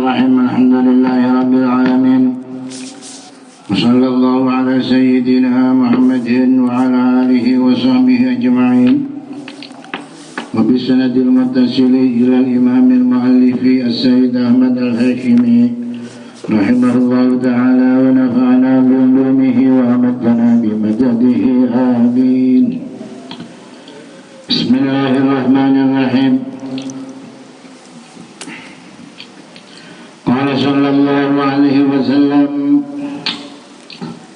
Bismillahirrahmanirrahim. Alhamdulillahirabbil alamin. Wassallallahu ala sayyidina Muhammadin wa ala alihi wa sahbihi ajma'in. Wa bisanadil muttasili ila al-imam al-muallifi as-sayyid Ahmad al-Hashimi rahimahullahu ta'ala wa nafa'ana bi ulumihi wa amatana bi madadihi amin. Bismillahirrahmanirrahim. Qala sallallahu alaihi wasallam,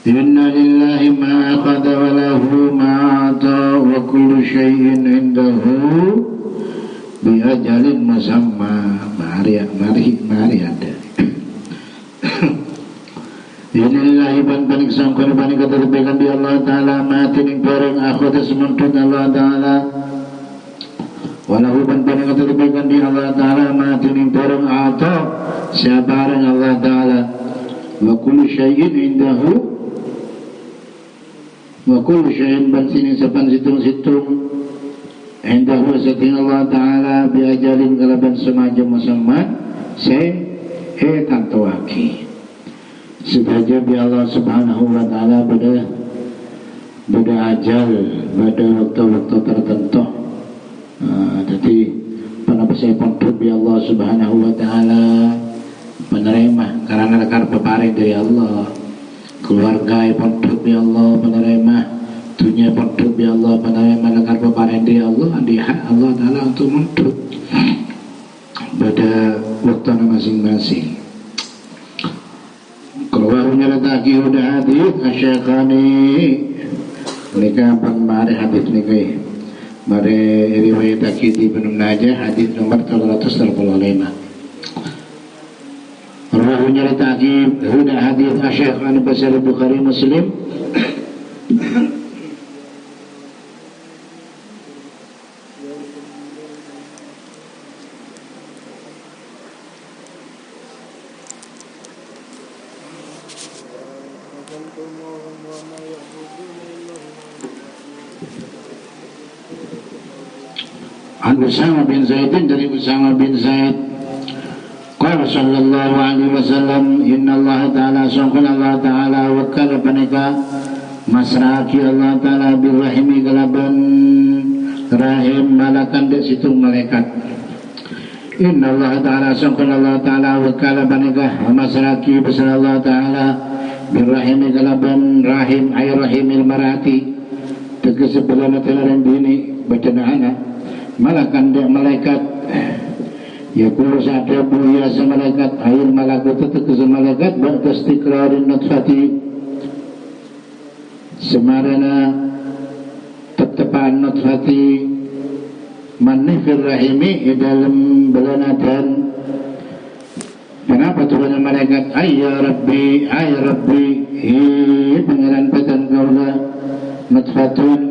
inna lillahi ma akhadha wa lahu ma ata wa kullu syai'in indahu bi ajalin musamma. Mari ada. Inillahi panik sangkon panik keterbikan di Allah Ta'ala mati ning bareng akhadha sementut Allah Ta'ala walahu panik keterbikan di Allah Ta'ala mati ning bareng ata sabarang Allah Ta'ala wa kullu syai'in indahu wa kullu syai'in bansini sapan situng-situng indahu satin Allah Ta'ala biajalin kalaban semacam musamman tantuaki sebaja bi Allah Subhanahu wa Ta'ala pada ajal pada waktu-waktu tertentu. Jadi panapasai pondok bi Allah Subhanahu wa Ta'ala menerima karena lekar peparing dari Allah, keluarga pondok bi Allah menerima, dunia pondok bi Allah menerima lekar peparing dari Allah, di hak Allah Ta'ala untuk pondok pada waktu masing-masing. Keluar menyertaki udah hadis asyakhani mereka mari hadis niki mari riwayat Aqidi bin Najah hadis nomor 335. Rawi menyertaki udah hadis asyakhani pasal Bukhari Muslim. An Usama bin Zaidin dari Usama bin Zaid qala sallallahu alaihi wasallam inna Allah ta'ala sangkun Allah ta'ala wakala panika masraki Allah ta'ala birrahimi galaban rahim malakan di situ malaikat. Inna Allah ta'ala sangkun Allah ta'ala wakala panika masraki besar Allah ta'ala birrahimi galaban rahim ay rahimil marati tegas sebelah tenaran dini bacaan anak malakan dia malaikat ya kullu sa'dabu ya malaikat ayil malakut tegas malaikat ba'da istiqrarin nutfati semarana tetepan nutfati manifir rahimi dalam belana dan kenapa turunnya malaikat ay rabbi pangeran patan kaula nutfatun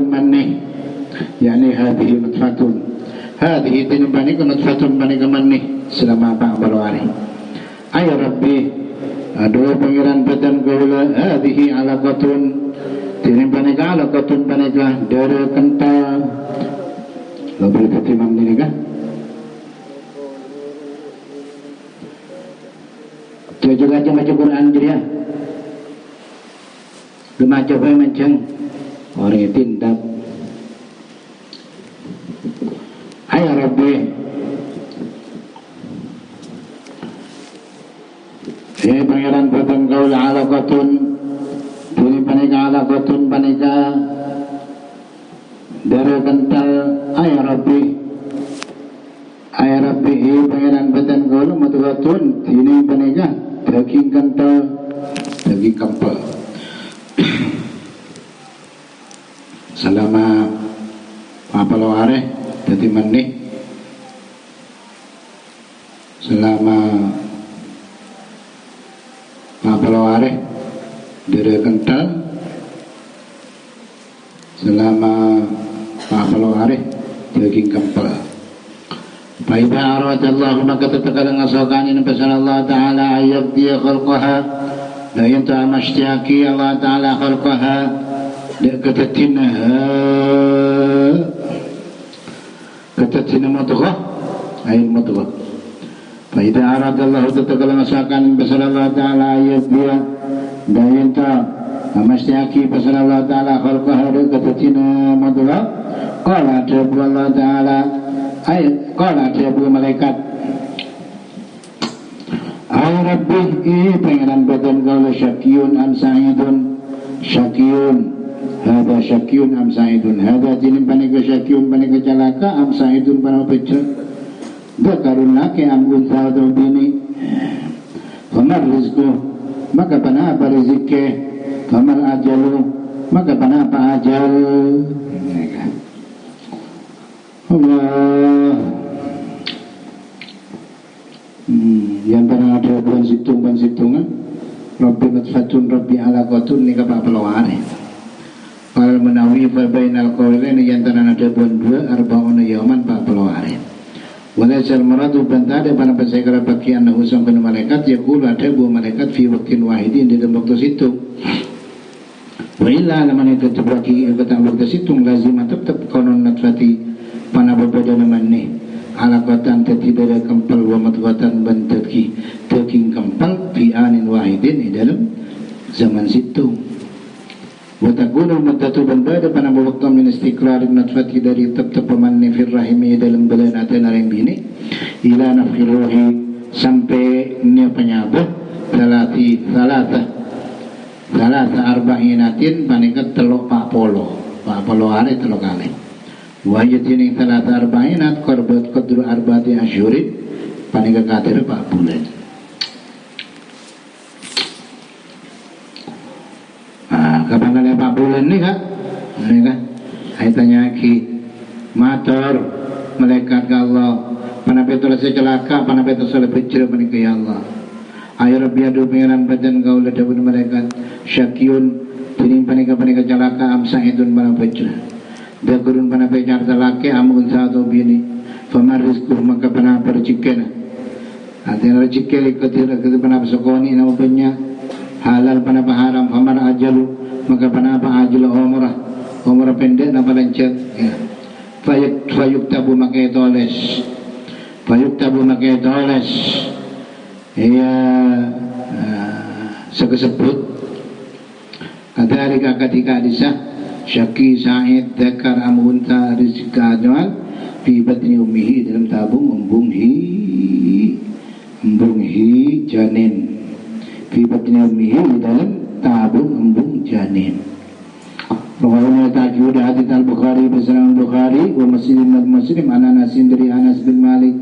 manih yakni hadhihi nutfatun hadhihi tinbani nutfatun manih selama 40 hari ay rabbi aduh pangeran patan kaula hadhihi alaqatun tinbani alaqatun panika dari kental lo boleh ketimam ini kan juga baca Quran jadi ya gemaca bae menceng orang tindak ayah rabbi ya pangeran batang kaul alaqatun ini panika alaqatun panika dari kental ayah rabbi pangeran batang kaul matuhatun ini panika daging kental daging kempel selama apalo are dadi menih selama apalo are dire kental selama apalo are daging kempel. Faida aradallahu maka tetakalang asakan ini pesan Allah Ta'ala ayat dia khalqaha la yanta mashtiyaki Allah Ta'ala khalqaha dia katatina matuqah ilmu tu. Fa idza arada Allah tatkala masakan pasal Allah taala ayat dia dan ta mesti aki pasal Allah taala khalqa hadu katatina madula qala tabu Allah taala ayat qala tabu malaikat ay rabbi pengenan badan kau syakiyun am sa'idun syakiyun hada syakiyun am sa'idun hada jinin panika syakiyun panika calaka am sa'idun panika pecah dakarun laki am untha atau bini famar rizku maka panapa rezeki famar ajalu maka panapa ajal Allah yang pernah ada bulan situngan Rabbi matfatun Rabbi alaqatun ni kapal pelawari kalau menawi fabainal qawlain yang pernah ada bulan 2 arba'una yawman pak pelawari walasal maradu bantade pada pasal bagian husam kena malaikat yaqulu ada buah malaikat fi waqtin wahidin di dalam waktu situ wa illa lamane tetbaki kata waktu situ lazim tetap konon natfati pana berbeda namanya alaqatan tidak kempal wa matwatan bantaki taking kempal fi anin wahidin di dalam zaman situ wa takunu muddatu banda pada waktu min istiqrar natfati dari tetap pemanni fir rahimi dalam badan atan orang bini ila nafkhir ruhi sampai nia penyabut salata arba'inatin panikat telok pak polo hari telok kali wajib ini salata arba'inat korbat qadru arba'ati asyurin panikat katir pak bulan kapan kali pak bulan ni kak saya tanya lagi matur malaikat ke Allah panapa itu rasa celaka panapa itu salah pecah panika ya Allah ayo Rabbi adu pengiran badan kau lada pun malaikat syakiyun tining panika celaka am sa'idun panapa pecah dakurun panapa jar talake am unsa atau bini famar rizku maka panapa rezekina artinya rezeki ketika panapa sokoni nama punya halal panapa haram famar ajalu maka panapa ajal umrah pendek nama lancar ya fayuk tabu maka toles ya sekesebut kadalika ketika disah syaki sa'id dakar amunta rizka adwal fi batni ummihi dalam tabung umbung hi janin fi batni ummihi dalam tabung umbung janin. Rawahu ta'jiud hadits al-Bukhari bersama Bukhari wa Muslim an Anas dari Anas bin Malik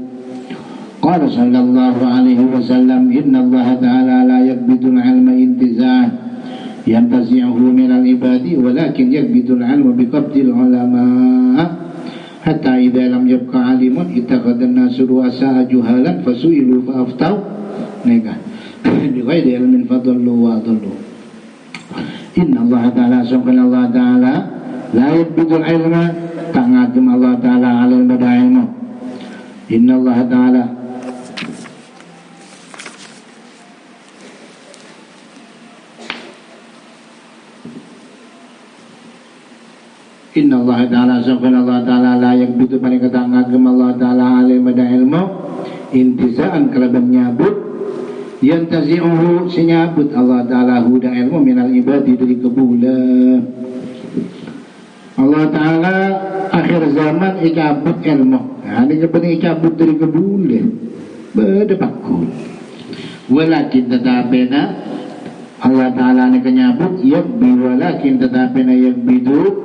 qala sallallahu alaihi wasallam inna Allah ta'ala la yakbidul ilma intiza'an yantazi'uhu min al-ibadi walakin yakbidul ilma biqabdil ulama hatta idza lam yabqa alimun ittakhadhan nasu ru'asa juhalan fasu'ilu fa aftau nega bi ghairi ilmin fadallu wa adallu. Inna Allah Ta'ala sungguh Allah Ta'ala la yabidul ilma tak ngagum Allah Ta'ala alil pada ilmu. Inna Allah Ta'ala Inna Allah Ta'ala sungguh Allah Ta'ala la yabidu panika tak ngagum Allah Ta'ala alil pada ilmu intisaan kelaban nyabut yang tazi'uhu senyabut Allah Ta'ala huda ilmu minal ibadi dari kebula Allah Ta'ala akhir zaman ikabut ilmu ini kebenar ikabut dari kebula berdepakul walakin tetapena Allah Ta'ala ini kenyabut yakbi walakin tetapena yakbidu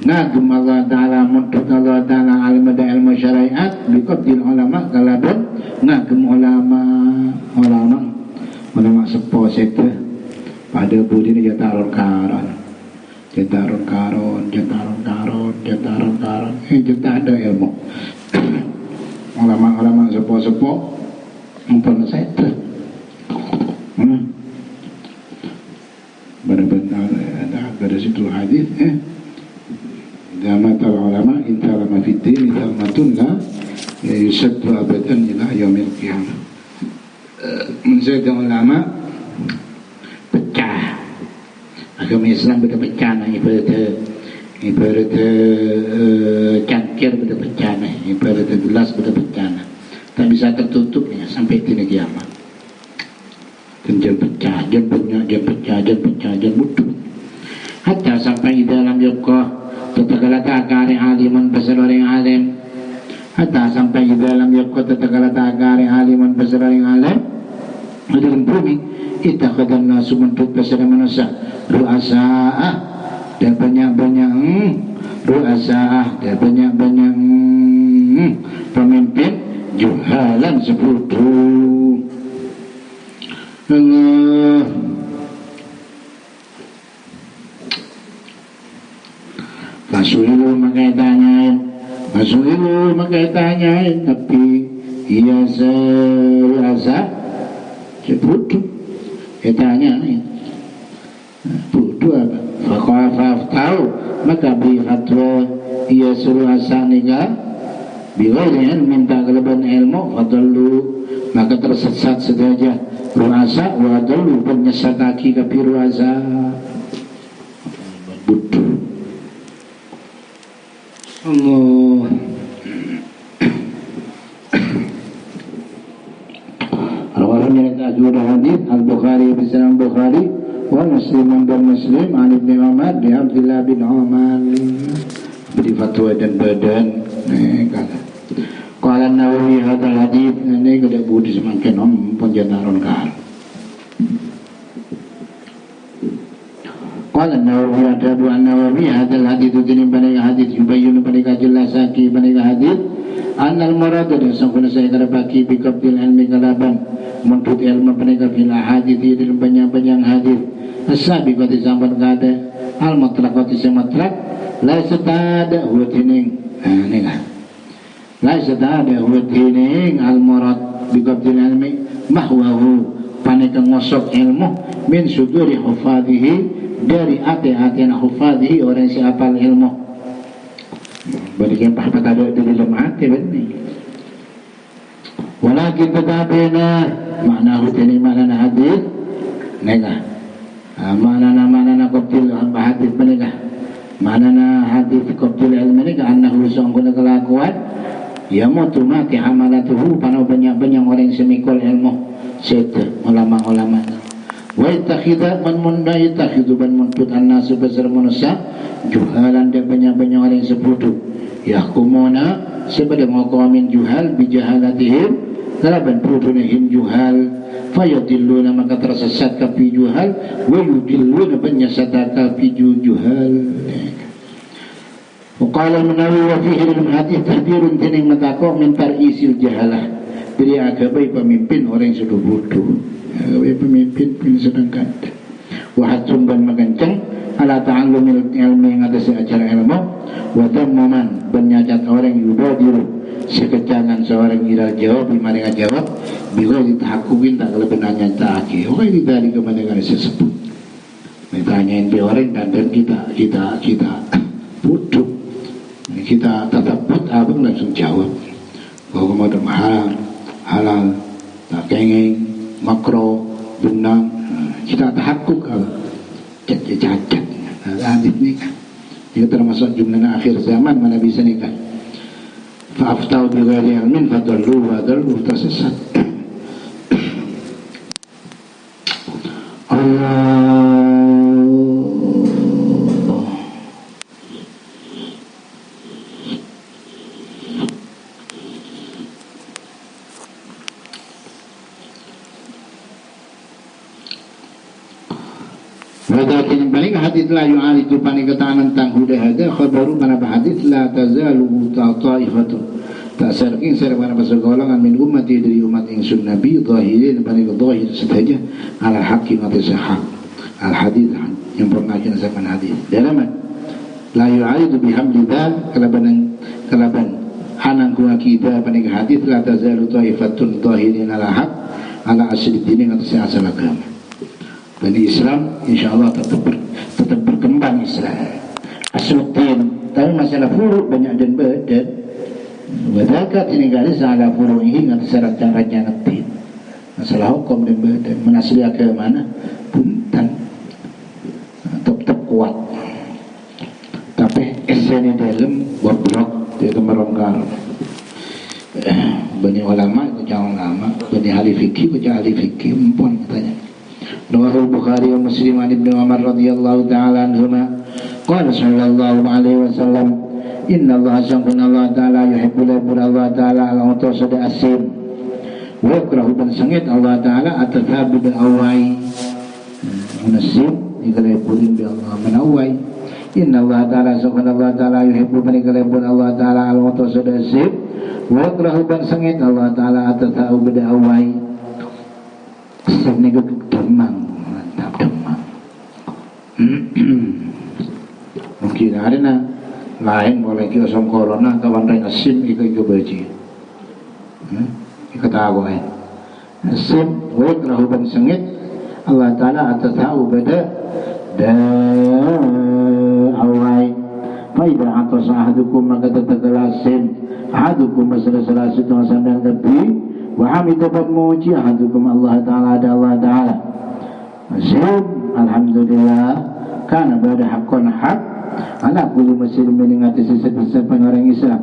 ngagum Allah Ta'ala muntut Allah Ta'ala alimada ilmu syariat biqabdil ulama kalaban ngagum ulama sepo sekte pada budi ni jataron karon jata ada ilmu ulama sepo mumpun sekte benar-benar ada situ hadis Damatal ulama intalama fitin intalmatun la yusabtu abadan ila yaumil qiyamah. Menjaga ulama pecah agama Islam berpecah ibadah ibarat cangkir sudah pecah nih, ibarat gelas sudah pecah, tak bisa tertutup ya sampai di kiamat. Jangan pecah, jangan banyak, jangan pecah, jangan pecah, jangan mutu. Hatta sampai di dalam yukah tatakala akari aliman besar orang alim. Hatta sampai di dalam yukah tatakala akari aliman besar orang alim. Di dalam bumi ittakhadhan nasu mentut besar manusia ru'asa'ah dan banyak-banyak ru'asa'ah dan banyak-banyak pemimpin juhalan sekutu. Allah Masuilu maka tanyain tapi ia serasa bodoh tanyain bodoh apa fakafaf tahu maka beri fatwa ia suruh asa nikah biwajah minta kelebihan ilmu fadallu maka tersesat saja ruasa wa dulu penyesat kaki ke ruasa bodoh Allah Rawahnya ada hadis Al-Bukhari bersama Bukhari wa Muslim dan Muslim an Ibnu Umar di Abdullah bin Umar beri fatwa dan badan kata Qala Nawawi hadal hadis ini kada budi semakin penjanaron kan Qala Nawawi ada bu Nawawi hadal hadis ini pada hadis yubayyin pada jelasaki pada hadis annal murad dan sangkuna saya kada baki bikabdil ilmi kalaban menuntut ilmu pada fil hadis di dalam banyak-banyak hadis as-sabiqati sampan kada al mutlaqati mutlaq la satada huwa tining nikah la satada huwa tining al murad bikabdil ilmi mahwahu panika ngosok ilmu min suduri hufadhihi dari hati-hati hufadhihi orang si hafal ilmu bagi yang paham ada di dalam hati benih walakin tetapi makna hutini makna hadis nikah makna qabdil hadis menikah makna hadis qabdil ilmu nikah annahu sangkuna kelakuan ya mutu mati hamalatuhu panau banyak-banyak orang semikul ilmu seta ulama-ulama wa ittakhidha man munna ittakhidhu ban muntut annasu besar manusia juhalan dan banyak-banyak orang seputu yahkumuna sebagai maqamin juhal bijahalatihim kalaban pudunihim juhal fayadilluna maka tersesat kafi juhal wa yudilluna penyesatan kafi juhal Qala Nawawi wa fihi al-hadis tahdirun tining matako min tar'isil jahalah beri agabai pemimpin orang yang sudah bodoh agabai pemimpin sedangkan wahatun ban magancang ala ta'allumil ilmi yang ada seacara ilmu wa tamman bernyacat orang yubadiru sekejangan seorang ira jawab bimari ngajawab bila ditahakumin tak kelebenannya ta'aki oke ini dari kemana kan disebut ditanyain di orang dan kita bodoh kita tetap abang langsung jawab bahwa ada halal tak kengeng makro benang kita tahakuk cacat hadis nikah itu termasuk jumlah akhir zaman mana bisa nikah fa'aftau bi ghairi ilmin fadallu wa dallu tersesat Allah Wadakin balik hadits la yu'alidu panikatan tentang huda hada khabaru mana hadits la tazalu ta'ifatu ta'sarkin sarwana pasagolongan min ummati dari umat ingsun nabi zahirin panik zahir saja ala haqqi wa tasahhaq al hadits yang pernah kita zaman hadis dalam la yu'alidu bihamdillah kalaban hanang ku kita panik hadits la tazalu ta'ifatun zahirin ala haqq ala asli dini atas asal agama Bani Islam insyaAllah tetap berkembang Islam Asluddin tapi masalah furu' banyak dan badan wadakat ini garis ala furu'ihi ngat syarat caranya ngetin masalah hukum dan badan menasli agama mana punten tetap kuat tapi sini dalam bobrok itu meronggar. Bani ulama itu jangan ulama, bani ahli fikih itu ahli fikih mumpun katanya. Rawahul Bukhari wa Muslim an Ibnu Umar radhiyallahu taala anhuma qala sallallahu alaihi wasallam inna Allah subhanahu wa ta'ala yuhibbul Allah ta'ala al-utusada asim wa yakrahu ban sangit Allah ta'ala at-tathabud al-awai munasim ikalipulin bi Allah manawai inna Allah ta'ala subhanahu wa ta'ala yuhibbul Allah ta'ala al-utusada asim wa yakrahu ban sangit Allah ta'ala at-tathabud al-awai sebenarnya demang mantap demang mungkin ada na lain boleh kita som corona kawan ring asim ika baji ika tahu asim wek rahuban sengit Allah Ta'ala atas tahu beda awai faida atas ahadukum maka tetekala asim ahadukum masalah-salah situang sambil lebih wa hamidabat muji ahadukum Allah Ta'ala ada Allah Ta'ala asim alhamdulillah karena berada hakun hak anak kuli muslimin yang atas sesat orang Islam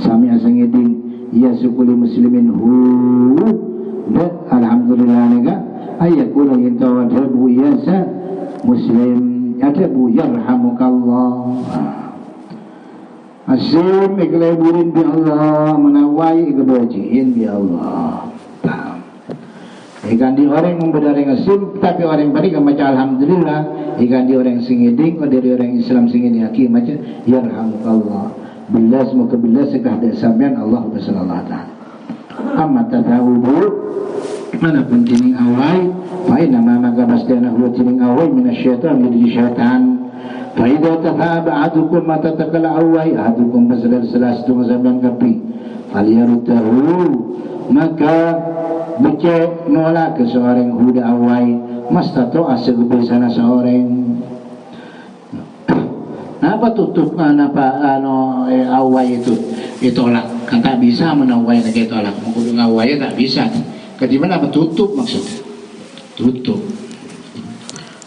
sami asangiding ya sukuli muslimin hu dan alhamdulillah nega ayat kula yang tawadhabu yasa muslim adabu yarhamukallah asim ikleburin bi Allah menawai ikebajiin bi Allah ikan di orang membedaring asim tapi orang pada baca alhamdulillah ikan di orang singiding dari orang Islam singiding aki macam yarhamukallah billah semoga billah sekah dak sampean Allah sallallahu taala amma tatawubu mana pun tining awai fa inna ma maka pastana huwa tining awai minasyaitan dari syaitan fa idza tahaba ahadukum mata takala awai ahadukum basalas sampean kapi faliyarutahu maka becek nolak ke seorang huda awai mastato asal sana seorang apa tutup apa awai itu ditolak kan tak bisa menawai nak ditolak mengkudu awai tak bisa kedimana apa tutup maksudnya tutup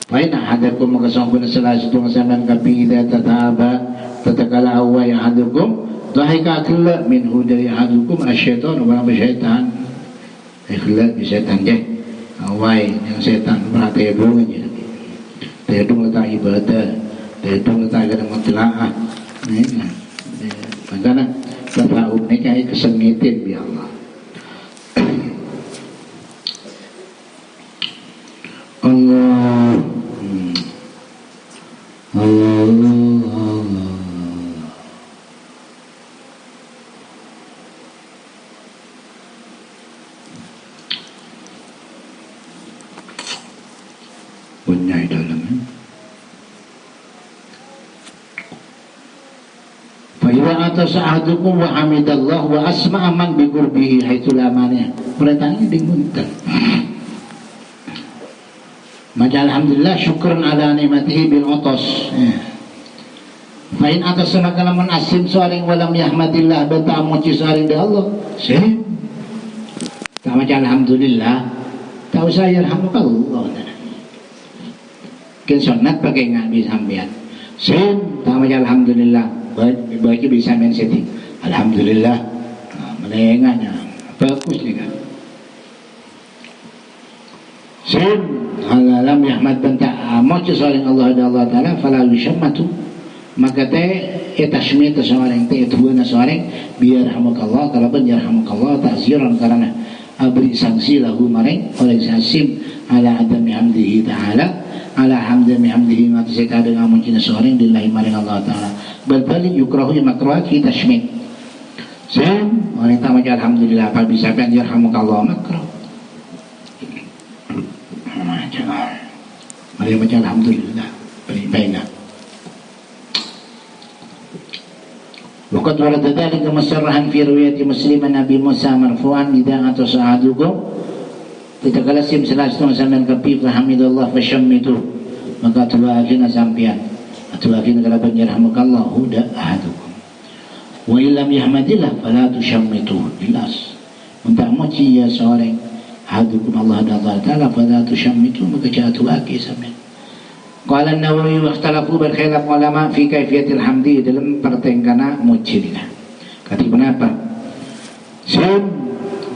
faina hadakum maka sampun salah satu sampean kaping ida tataba tatakala awai hadukum dhahika akalla min hudari hadukum asyaitan wa syaitan ikhlas di setan deh awai yang setan perhatian aja tedung letak ibadah tedung letak kadang matlaah nah makanya tafaub ni kayak kesengitin bi Allah Allah Allah punya dalamnya. Fa idza atas ahadukum wa hamidallah wa asma'a man bi qurbihi haitsul amana. Perintahnya dimunten. Maka alhamdulillah syukran ala nikmatihi bil utas. Fa in atas kalaman asim saring walam yahmadillah bata muji saring di Allah. Sih. Tak macam alhamdulillah. Tak usah yarhamukallah. Kan sunat pakai ngabi sampean. Sen tak macam alhamdulillah. Baik bisa main setting. Alhamdulillah. Melengahnya bagus ni kan. Sen alam yahmad banta amat seorang Allah dan Allah Taala fala yushammatu maka teh tashmit seorang teh tuana seorang biar hamakallah kalau pun yarhamukallah ta'ziran karena beri sanksi lahu maring oleh sasim ala adami hamdihi ta'ala ala hamdihi ngatasi kadang amun cina seorang lillahi maring Allah Ta'ala berbalik yukrahu makruh kita tashmit sen orang tak macam alhamdulillah apa bisa kan yarhamukallah makruh macam mari macam alhamdulillah beri baiklah waqad warada dzalika musarrahan fi riwayat Muslim Nabi Musa marfu'an idza atasa ahadukum tatkala sim salah satu sampean kapi fahamidallah fasyammitu maka tuakin sampean tuakin kalau yarhamukallah huda ahadukum wa illam yahmadillah fala tusyammitu jelas untuk muji ya seorang ahadukum Allah Ta'ala fala tusyammitu maka jatuh aki sampean Qala an-Nawawi wa ikhtalafu bil khilaf ulama fi kaifiyatil hamdi dalam pertengkana muji. Kata kenapa? Sim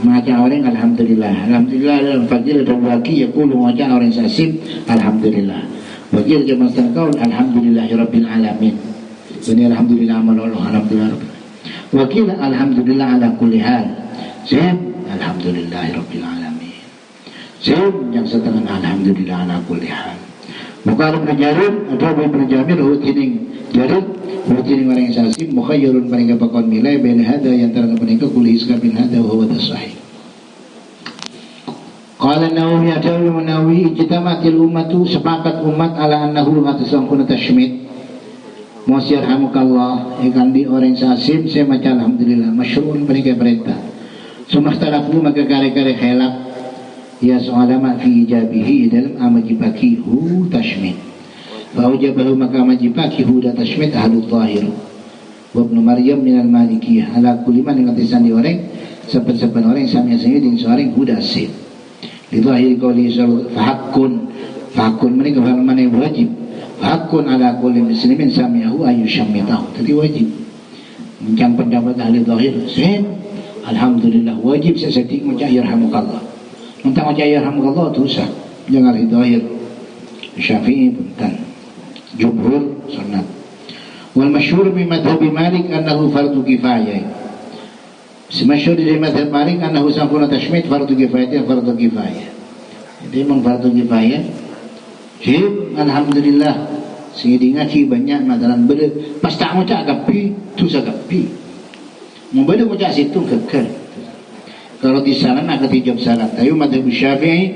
maca orang alhamdulillah. Alhamdulillah dalam fadil dan waqi yaqulu maca orang sasim alhamdulillah. Waqil jamaah qaul alhamdulillahirabbil alamin. Ini alhamdulillah amal Allah alhamdulillah. Waqil alhamdulillah ala kulli hal. Sim alhamdulillahirabbil alamin. Sim yang setengah alhamdulillah ala kulli hal. Bukan berjarum atau berjamil hutining jarum hutining orang yang sasim mukhayyarun mereka bakal milai bin hada yang terang mereka kulli iskabin hada wa huwa sahih. Qala an-Nawawi atau Nawawi ijtamatil ummatu sepakat umat ala annahu ngatasangkuna tashmid musyarhamukallah ikan di orang sasim saya maca alhamdulillah masyru'un mereka perintah sumahtalafu maka kare-kare khilaf ya soalama fi ijabihi dalam amajibakihu tashmid faujabahu maka amajibakihu da tashmid ahlu zahir wa ibnu Maryam minal malikiyah ala kulli man ngatisan di orang saben-saben orang sami asing ding seorang hudasin li zahiri qauli fahakun mereka mana yang wajib fahakun ala kulli muslimin sami'ahu ayyushammitahu jadi wajib mencang pendapat ahli zahir alhamdulillah wajib sesetik macam yarhamukallah Mentang macam yarhamukallah itu sah. Jangan hidayah. Syafi'i punten. Jumhur sunnah. Wal masyhur bi madhhab Malik annahu fardu kifayah. Semasyhur di madhhab Malik annahu sangkuna tashmid fardu kifayah fardu kifayah. Jadi memang fardu kifayah. Jib alhamdulillah. Sehingga ngaji banyak madaran beda pas tak macam agapi tu sagapi. Mau beda macam situ kekal. Kalau di sana nak ketijab salat. Ayo madhab Syafi'i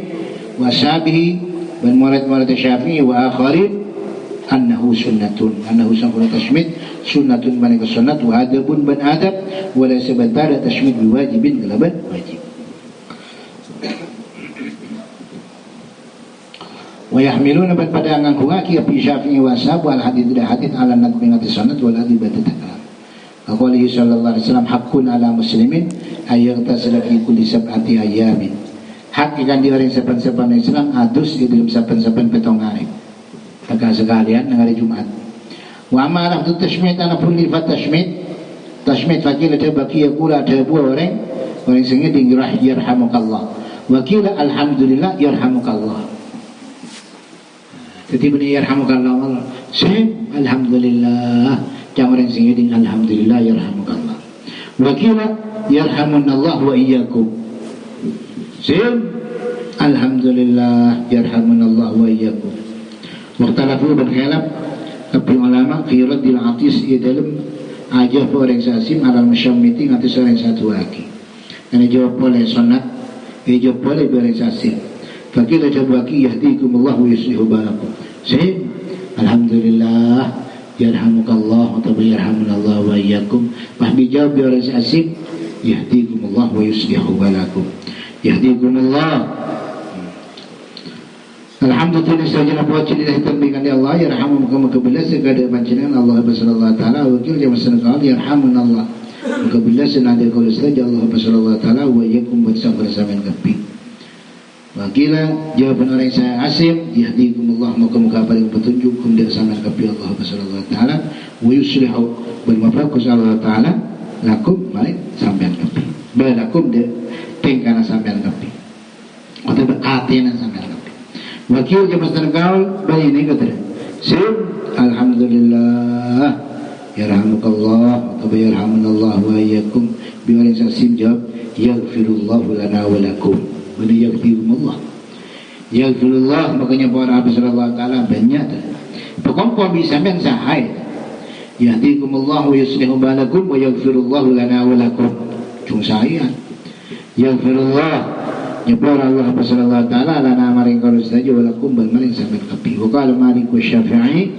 wa Syafi'i dan murid-murid Syafi'i wa akharin annahu sunnatun. Annahu sangkuna tashmid sunnatun manika sunnat wa adabun ban adab wa la sabata tashmid biwajibin galaban wajib. Wa yahmiluna pada ngangkungaki api Syafi'i wa Syafi'i wal hadith ala nadbi ngati sunnat wal adibat takram. Qaulihi sallallahu alaihi wasallam haqqun ala muslimin ayyagtasila fi kulli sab'ati ayyamin. Hak ikan di orang saban-saban Islam adus di dalam saban-saban petong hari. Tegak sekalian hari Jumat. Wa amalah tu tashmid ana pulli fa tashmid fakir ada baki yakula ada dua orang sengit dingrah yarhamukallah. Wa qila alhamdulillah yarhamukallah. Jadi benar yarhamukallah Allah. Alhamdulillah. Jangan orang sengit alhamdulillah yarhamukallah. Wa qila yarhamunallah wa iyyakum. Alhamdulillah yarhamunallah wa iyyakum. Waqtalafu berkhilaf tapi ulama fi raddil atis dalam aja orang sasim alal musyammiti ngatis orang satu lagi. Ini jawab oleh sunat, jawab oleh orang sasim. Fakila jawab lagi yahdikumullah wa yuslihu balakum. Alhamdulillah yarhamukallah atau yarhamunallah wa iyyakum. Mahbi jawab orang sasim yahdikumullah wa yuslihu balakum. Yahdikumullah. Alhamdulillah saja buat cerita tentang Allah yarhamu muka billah segala panjenengan Allah subhanahu wa taala wakil jamaah sekalian yarhamunallah muka billah senada kalau saja Allah subhanahu wa taala wa yakum bersama kapi. Wakila jawaban orang saya asim yahdikumullah muka paling petunjuk kum dia sama kapi Allah subhanahu wa taala wa yuslihu bil mafaqus Allah taala lakum baik sampean kapi. Balakum de tengkana sampean kapi. Atau berartinya sampean kapi. Wakil jamaah tergaul bayi ini kata alhamdulillah yarhamukallah atau yarhamunallah wa iyyakum biwalin sasim jawab yaghfirullahu lana wa lakum wa yaghfirullah yaghfirullah makanya para Nabi sallallahu alaihi wasallam banyak pokok bisa men sahai yahdikumullah wa yuslihu balakum wa yaghfirullahu lana wa lakum cung saya yaghfirullah nyebur Allah sallallahu taala lana maring kalau saja walakum bal maring sampai kapi. Wa qala Malik wa Syafi'i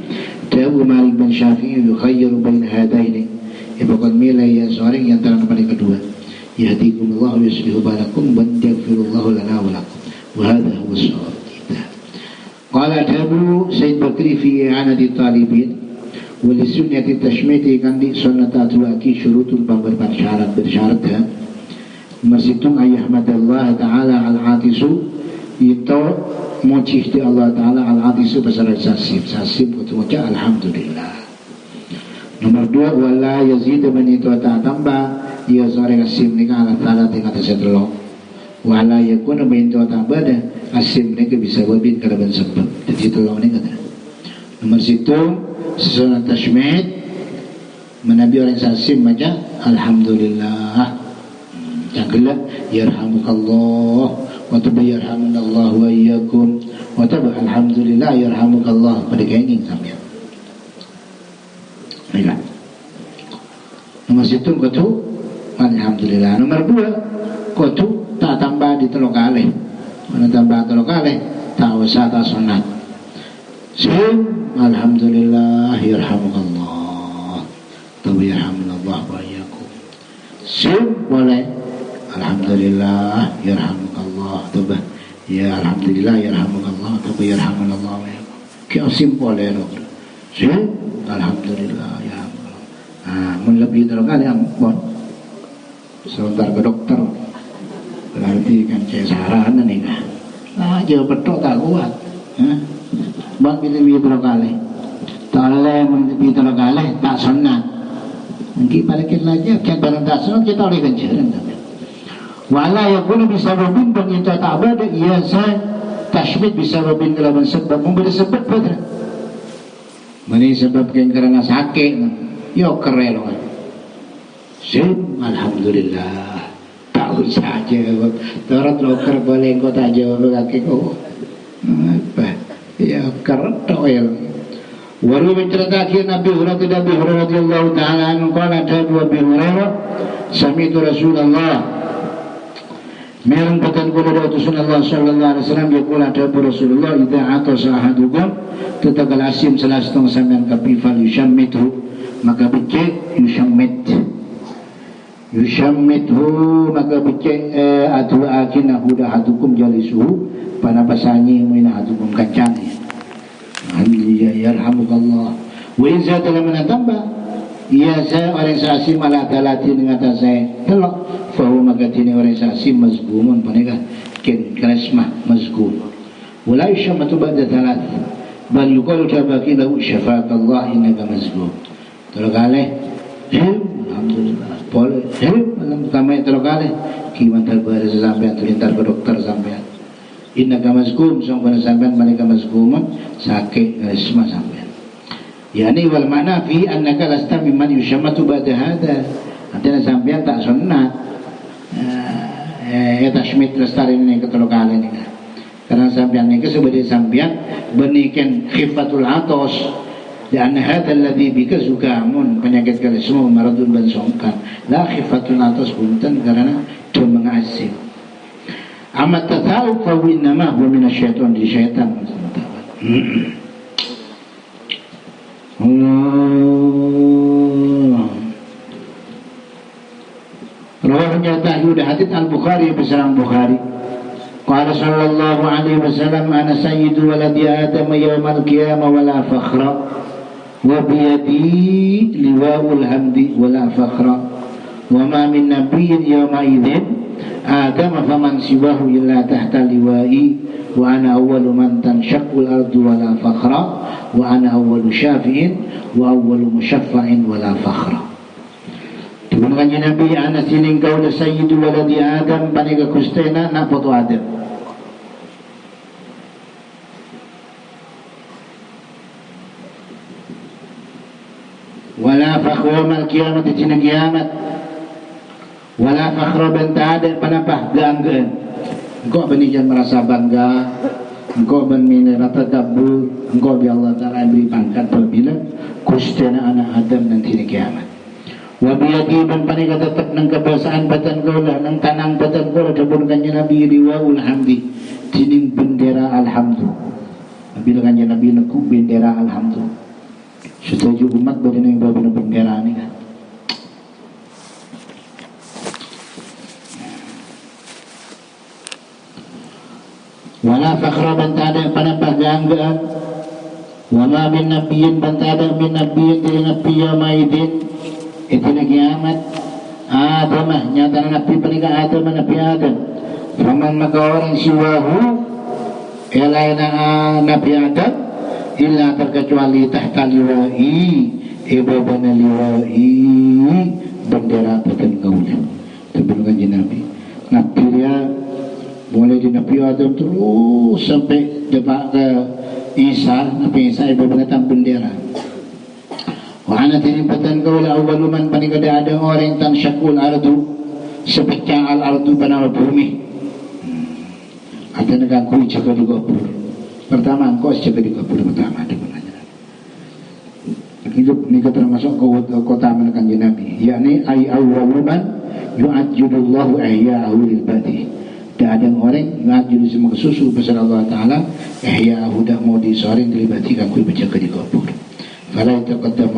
tahu Malik bin Syafi'i yukhayyaru bain hadaini. Ibarat milai yang seorang yang antara kepada kedua. Yahdikumullah wa yuslihu balakum wa yaghfirullahu lana wa lakum. Wa hadha huwa as-shawab. Qala tabu Sayyid Bakri fi i'anati talibin wa li sunnati tashmiti kandi sunnatu aki syurutul bersyarat Masitun ayahmadallah ta'ala al-atisu itu muji di Allah Ta'ala al-atisu pasal sasim kutu muja alhamdulillah. Nomor 2 wala yazid man itu ta tambah ia sore asim ni ala taala tengah tersetelo wala yakun man itu tambah dah asim ni bisa berbin kalau ben sebab jadi tolong ni kata. Nomor 1 sesuatu tashmid menabi orang sasim baca alhamdulillah. Yang kedua yarhamukallah wa tabayyarhamunallah wa iyyakum wa alhamdulillah yarhamukallah pada kainin sampai. Baiklah. Nomor 1 kutu alhamdulillah. Nomor 2 kutu tak tambah di telok kali. Mana tambah telok kali tak usah tak sunat. Alhamdulillah yarhamukallah tabayyarhamunallah wa iyyakum. Boleh alhamdulillah yarhamukallah tabah ya alhamdulillah yarhamukallah tabayyarhamunallah wa iyyakum. Kau simpel ya dok. Alhamdulillah ya Allah. Lebih terlalu kali ampun. Sebentar ke dokter. Berarti kan cesaran nih kan. Jauh betul tak kuat. Bang lebih terlalu kali. Toleh lebih terlalu kali tak sunat. Mungkin balikin lagi. Kita barang tak sunat kita oleh kencaran. Wala yakunu bisa berbin bagi tak abad. Ia saya tashmid bisa berbin kelaban sebab memberi sebab pada. Mani sebabkan kerana sakit yo keren loh. Alhamdulillah tahu saja terus dokter boleh kau tak jawab lagi kau apa ya keren toel. Waru menceritakan Nabi Hurairah radhiyallahu taala anhu qala dua Nabi Hurairah sami'tu Rasulullah Merang patan kula utusan Allah sallallahu alaihi wasallam yaqul ada Rasulullah idza atasa ahadukum tetagal asim salah setengah sampean kapifal yushammithu maka becek yushammithu maka becek atu akinahu dahadukum jalisuhu pada pasangi muina hadukum kancane alhamdulillah yarhamukallah wa iza dalam menambah ia saya orang sasim ala talati dengan saya telok fahu maka tini orang sasim mazgumun panikah ken karisma mazgum wala yushamatu ba'da talat bal yuqalu tabaki lahu syafaqallah innaka mazgum telok kali alhamdulillah boleh malam kami telok kali kiman terbaru sampai terlintar ke dokter sampai innaka mazgum sampai panikah mazgumun sakit karisma sampai yani wal makna fi annaka lasta mimman yushammatu ba'da hada. Artinya sampean tak sunnat. Ya tashmid lestari ini ketolokale ini. Karena sampean ini sebagai sampean benikan khifatul atos dan hada alladhi bika zukamun penyakit kalismu maradun ban songkan. La khifatul atos punten karena dia mengasih. Amat tata'u fa innama huwa minasyaitan di syaitan. Rawahnya tahyud hadits al-Bukhari bersama Bukhari. Qala sallallahu alaihi wasallam ana sayyidu waladi Adam yawmal qiyamah wala fakhra wa biyadi liwa'ul hamdi wala fakhra wa ma min nabiyyin yawma idzin Adam faman siwahu illa tahta liwa'i wa ana awwalu man tanshaqqul ardu wala fakhra wa ana awwalu syafi'in wa awwalu musyaffa'in wala fakhra. Tunggu kanji Nabi ana sining kau la sayyidu waladi Adam panika kustena nak foto Adam. Wala fakhra mal kiamat di kiamat. Wala fakhra banta ada panapah ganggaan. Engkau benijan merasa bangga, engkau berminat takabur, engkau bi Allah Ta'ala beri pangkat apabila kustena anak Adam nanti di kiamat. Wa biyadi ban panika tetap nang kebiasaan batan kau lah, nang tanang batan kau lah dapun kanji Nabi riwaul hamdi, tining bendera alhamdu. Bila kanji Nabi neku bendera alhamdu. Setuju umat bagi nang bawa bendera ni kan. Wala fakhra bantada panapah ganggaan. Wala bin nabiyyin bantada bin nabiyyin dari nabi yaumaidin. Itu na kiamat. Adam nyata na nabi panika Adam nabi Adam. Faman maka orang siwahu laina Nabi Adam illa terkecuali tahta liwa'i ibabana liwa'i bendera paten kaula sebelum kanjeng Nabi. Nabi dia mulai di Nabi Adam terus sampai depan ke Isa. Nabi Isa ibabana tam bendera. Wa ana tinipatan kaula awwalu man panikada ada orang tan syakul ardu sepecah al ardu panal bumi. Ada negara kui jaga di gopur. Pertama engkau jaga di gopur pertama ada penanya. Hidup ini termasuk kota menekan Nabi. Yakni ay awwalu man yu'ajjilullahu ahya'ahu lil badi. Dan ada orang yu'ajjilu semua kesusu besar Allah Taala ahya'ahu dak mau disoring dilibati kan kui berjaga di gopur. Fala yataqaddam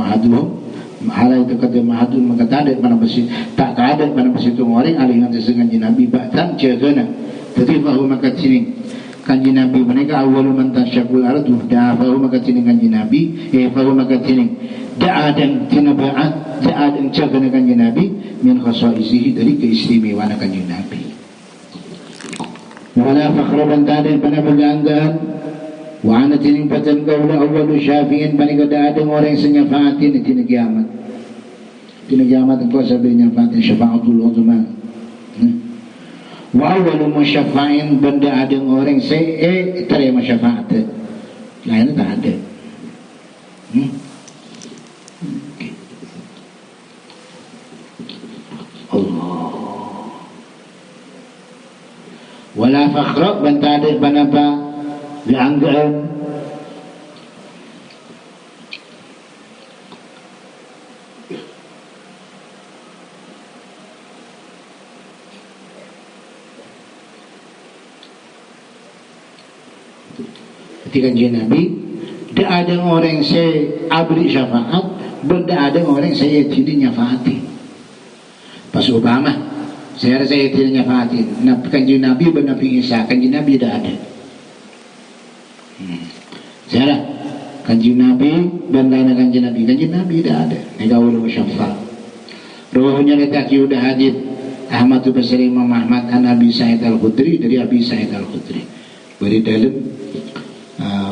maka tak ada mana besi tak ada mana besi tu orang alihan sesengan Nabi bahkan jagana. Jadi fahu maka sini kanji Nabi mereka awal man tasyakul ardu da fahu maka sini kanji Nabi fahu maka sini da dan tinabaat da dan jagana kanji Nabi min khasaisihi dari keistimewaan kanji Nabi. Wala fakhran tak ada pada banggaan. Wa ana tinipatan kaula awwalu syafi'in panikada ada orang yang senyafaatin di kiamat. Di kiamat engkau sampai nyafaatin syafaatul uzma. Wa awwalu musyafa'in benda ada orang terima syafaat. Lain tak ada. Okay. Allah. Wala fakhra benda ada banapa dianggap ketika Nabi tidak ada orang saya abri syafaat, tidak ada orang saya tidak nyafaati. Pas Obama saya tidak nyafaati. Kanjeng Nabi dan Nabi Isa, kanjeng Nabi tidak ada. Saya kanjeng Nabi dan lain kanjeng Nabi tidak ada. Negawul musyafa. Ruhnya letaki udah hadith Ahmad Basri Imam Ahmad an Abi Sa'id Al-Khudri dari Abi Sa'id Al-Khudri. Beri dalam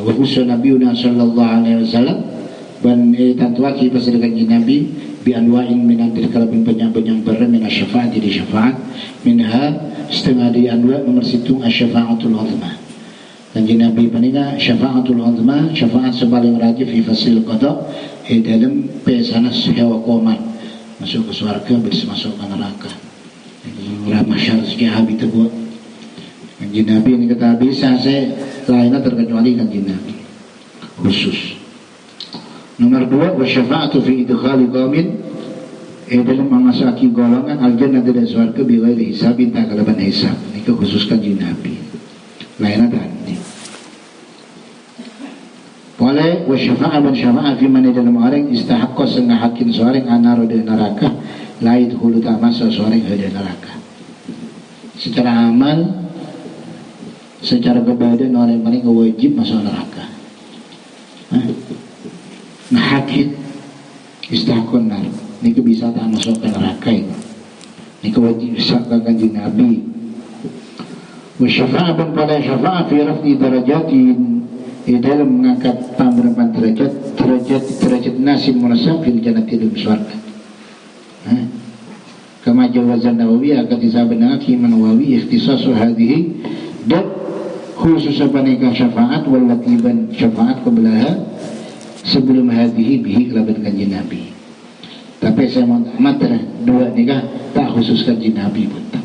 wa usul Nabiuna sallallahu alaihi wasallam dan tantuaki pasal kanjeng Nabi bi anwa'in min al-kalbin penyang-penyang min asy-syafaat di syafaat minha setengah di anwa nomor situng asy-syafaatul uzma. Kanjeng Nabi panika syafaatul uzma syafaat sebaling rajif fi fasil qada dalam pesanas hewa koman masuk ke surga masuk ke neraka. Ora masyar segi habi tebuat. Kanjeng Nabi ini kata bisa saya lainnya terkecuali kanjeng Nabi khusus. Nomor 2 wasyafaatu fi idkhali qaumin dalam memasuki golongan al-jannah dari surga bi ghairi hisabin tak kalaban hisab. Ini khusus kanjeng Nabi. Lainnya tak ini. Boleh wasyafa'a dan syafa'a fi man dalam orang istahaqqa sengah hakin seorang anar dari neraka lain hulu tak masuk seorang dari neraka. Secara amal secara kebadan orang yang paling wajib masuk neraka. Nah hakim istahkon nar ini bisa tak masuk ke neraka ini kewajib sakka kanjeng Nabi. Wa syafa'atun pada syafa'a fi raf'i darajatin dalam mengangkat pemberapa derajat nasib munasab fil jannati dalam surga. Kama jawazan Nawawi akan disabanahi Nawawi ikhtisasu hadhihi dan khusus panika syafaat wal latiban syafaat qablaha sebelum hadhihi bihi kelaban kanjeng Nabi. Tapi saya mau matra dua nikah tak khusus kanjeng Nabi pun tak.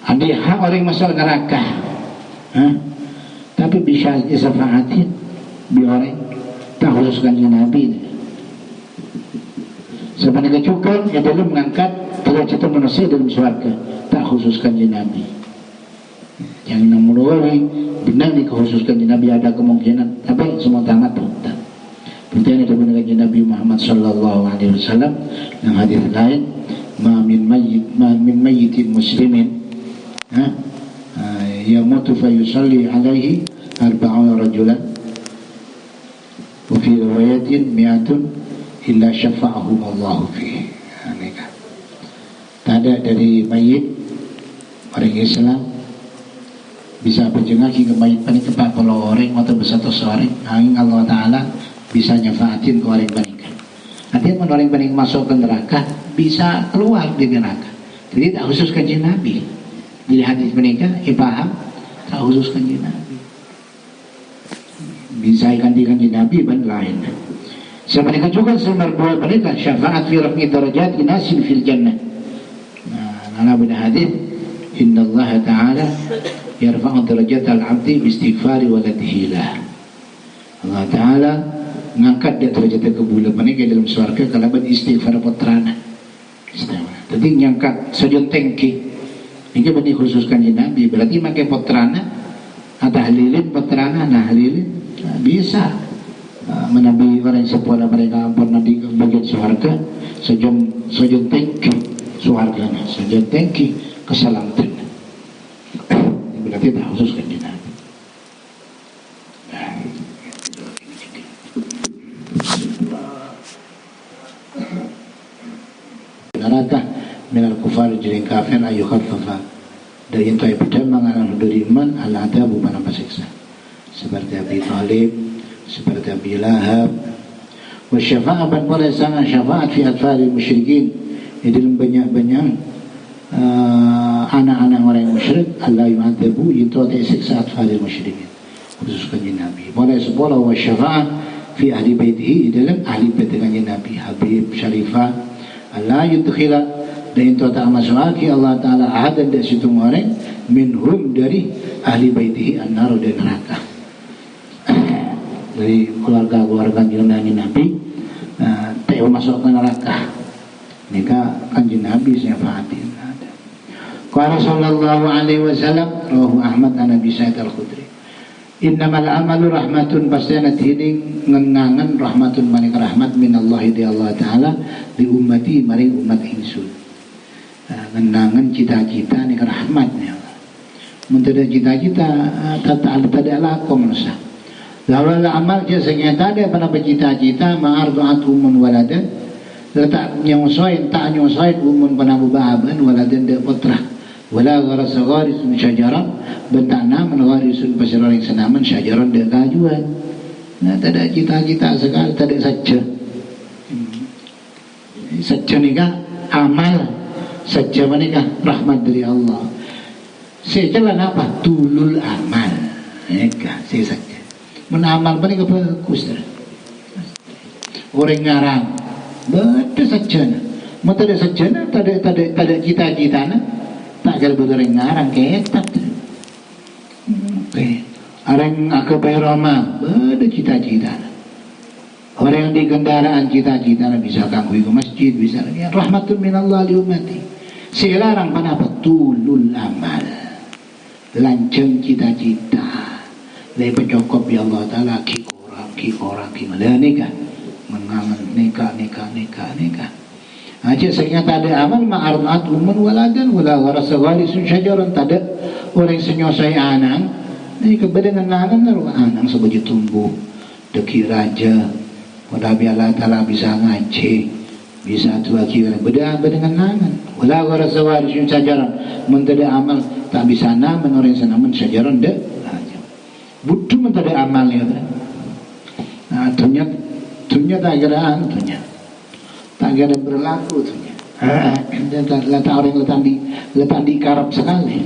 Andi hak orang masuk neraka. Tapi bisa disafaatin bi orang tak khusus kanjeng Nabi. Sebenarnya cukup yang dalam mengangkat derajat manusia dalam surga tak khusus kanjeng Nabi. Yang Nawawi benar dikhususkan Nabi ada kemungkinan tapi semua tamat tak. Berarti ada benar Nabi Muhammad sallallahu alaihi wasallam yang hadis lain ma min mayyitin muslimin yamutu fa yusalli alaihi 40 rajulan wa fi riwayatin 100 illa syafa'ahum Allah fihi. Tak ada dari mayit orang Islam bisa berjengaki kebaik panik kepak kalau orang atau bersatu seorang angin Allah Ta'ala bisa nyafaatin ke orang panik. Artinya orang panik masuk ke neraka bisa keluar di neraka. Jadi tak khusus kanjeng Nabi. Jadi hadis mereka paham tak khusus kanjeng Nabi. Bisa ganti kanjeng Nabi dan lain. Sebenarnya juga sebenarnya mereka syafaat fi rafi darajat nasin fil jannah. Nah, ada hadis inna Allah Ta'ala yarfa'u darajat al-'abdi biistighfari waladihi lah. Allah Ta'ala ngangkat dia derajat kebulan mereka dalam surga kalau beristighfar putrana. Jadi ngangkat sejun tengki. Ini benih khususkan Nabi. Berarti makai putrana atau halilin putrana nah halilin bisa menabi orang sepola mereka pernah di bagian surga sejun tengki surganya sejun tengki keselamatan. Berarti tak khususkan Nabi. Neraka minal kufar jadi kafir ayu khaffafa dari yang tahu pedang mengalah dari iman ala adabu mana pasiksa seperti Abi Talib seperti Abi Lahab wa syafa'ah ban boleh sangat syafaat fi atfalil musyrikin dalam banyak-banyak anak-anak orang musyrik Allah yu'adabu itu ada siksa atfalil musyrikin khususkan Nabi boleh sebuah wa syafa'ah fi ahli baitihi dalam ahli baitihi Nabi Habib Syarifah Allah yudkhila dan itu tak masuk Allah Ta'ala ada dari situ orang minhum dari ahli baitihi an-nar dan neraka dari keluarga Yunani Nabi tak masuk ke neraka mereka kanjeng Nabi syafaatin ada. Qala sallallahu alaihi wasallam rawahu Ahmad an Abi Sa'id al-Khudri innamal amalu rahmatun pasti ana tining ngengangan rahmatun manik rahmat minallahi di Allah Ta'ala di ummati mari umat ingsun ngenangan cita-cita nih rahmatnya mun teu cita-cita tata lakom manusia lawal amal je sengeta ada pada bercita-cita ma'ardu'at umun waladan letak nyongsoin tak nyongsoin umun pada bubahaban waladan de putra wala gharas gharisun syajarah bentana mengharisun pasiraring senaman syajarah de kajuan. Nah tak ada cita-cita sekali tak ada saja nikah amal saja menikah rahmat dari Allah sejalan apa tulul amal nikah saja menamal menikah bagus orang ngarang betul saja mau tak ada saja tak ada cita-cita tak ada orang ngarang ketat orang akabai Roma betul cita-cita orang yang di kendaraan cita-cita bisa ganggu ke masjid bisa lagi rahmatun minallah li ummati selarang panapa tulul amal lanceng cita-cita dari pencokop ya Allah Ta'ala ki korang nikah mengangan nikah aja sehingga tak ada amal ma'arnat umun waladan wala gharasa gharisun syajaran tak ada orang senyosai anang ini kebedangan anang sebagai tumbuh deki raja pada Allah Ta'ala bisa ngaji bisa tua kira beda dengan nangan wala gharasa gharisun syajaran mun tak ada amal tak bisa naman orang senaman syajaran de butuh mun tak ada amalnya nah dunia tak geraan dunia tak ada berlaku dunia letak orang letak di karab sekali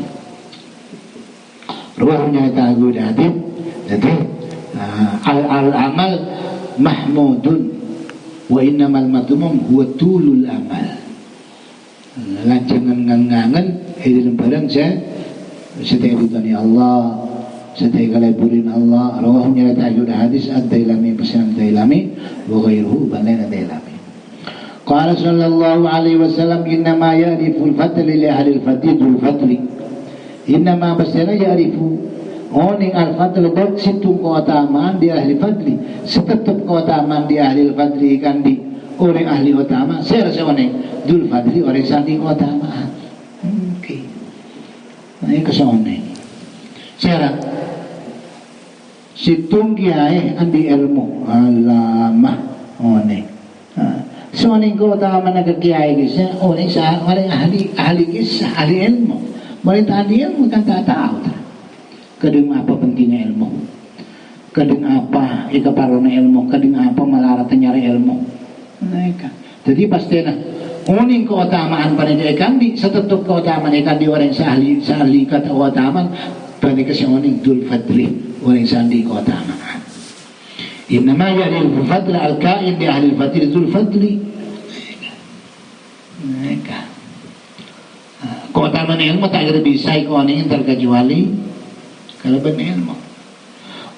ruahnya tahu hadis jadi al amal mahmudun wa innamal madmum huwa tulul amal lancangan ngangan dalam barang saya setiap ditanya Allah setiap kaliburin Allah rawahnya tahu hadis ad-Dailami pesan Dailami wa ghairuhu balana Dailami qala sallallahu alaihi wasallam innama ya'riful fadli li ahli al-fadlul fadli innama basana ya'rifu oning al-fadl dan situng keutamaan di ahli fadli setetap keutamaan di ahli fadli kan di orang ahli utama saya rasa oning dul fadli orang sandi keutamaan oke nah ini kesoneng saya situng kiai andi ilmu alamah oning soning keutamaan ke kiai kisah oning orang ahli kisah ahli ilmu mereka ahli ilmu kan tak tahu Kadang apa pentingnya ilmu? Kadang apa ikaparona ilmu? Kadang apa malarata nyari ilmu? Mereka. Jadi pasti uning keutamaan pada ikan di setutup keutamaan ikan di orang sahli kata keutamaan pada kesioning dul fadli orang sandi keutamaan. Innama ya'riful fadla al-kain di ahli fadli dul fadli. Mereka. Keutamaan ilmu tak ada bisa ikoning terkecuali kalau benar ilmu.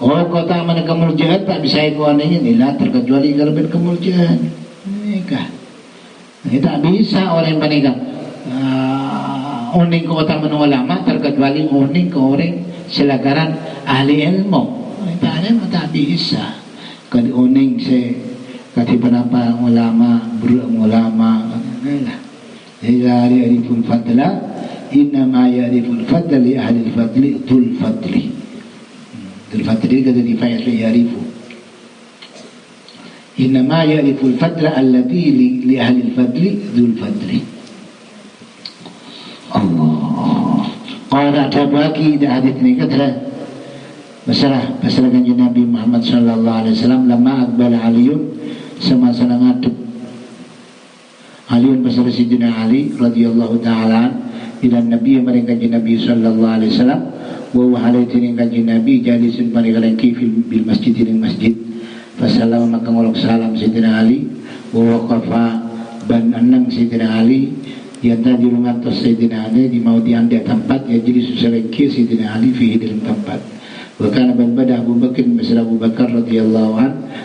Oh keutamaan kemurjian tak bisa ikoning inilah terkecuali kalau benar kemurjian. Mereka. Ini tak bisa orang penikah uning keutamaan ulama terkecuali uning ke orang selagaran ahli ilmu. Tak bisa. Kali uning se kati penapa ulama ulama lah. Jika ya'riful fadla innama ya'riful fadla li ahli al-fadli dhul fadli. Dhul fadli kada difa'il ya'rifu. Innama ya'riful fadla alladhi li ahli al-fadli dhul fadli. Allah. Qala ada bagi dah hadis ni kata masalah kanjeng Nabi Muhammad sallallahu alaihi wasallam lama aqbala Aliun semasa ngadep Aliun pasal Sayyidina Ali radhiyallahu taala ila Nabi mereka kanjeng Nabi sallallahu alaihi wasallam wa huwa halatin kanjeng Nabi jalisun parikalanki bil masjid ing masjid fasallam maka ngolok salam Sayyidina Ali wa waqafa ban anang Sayyidina Ali yang tadi mengatas Sayyidina Ali di mau diambil tempat ya jadi susalengki Sayyidina Ali fi dalam tempat. Wakana berbeda Abu Bakar Masya Abu Bakar radhiyallahu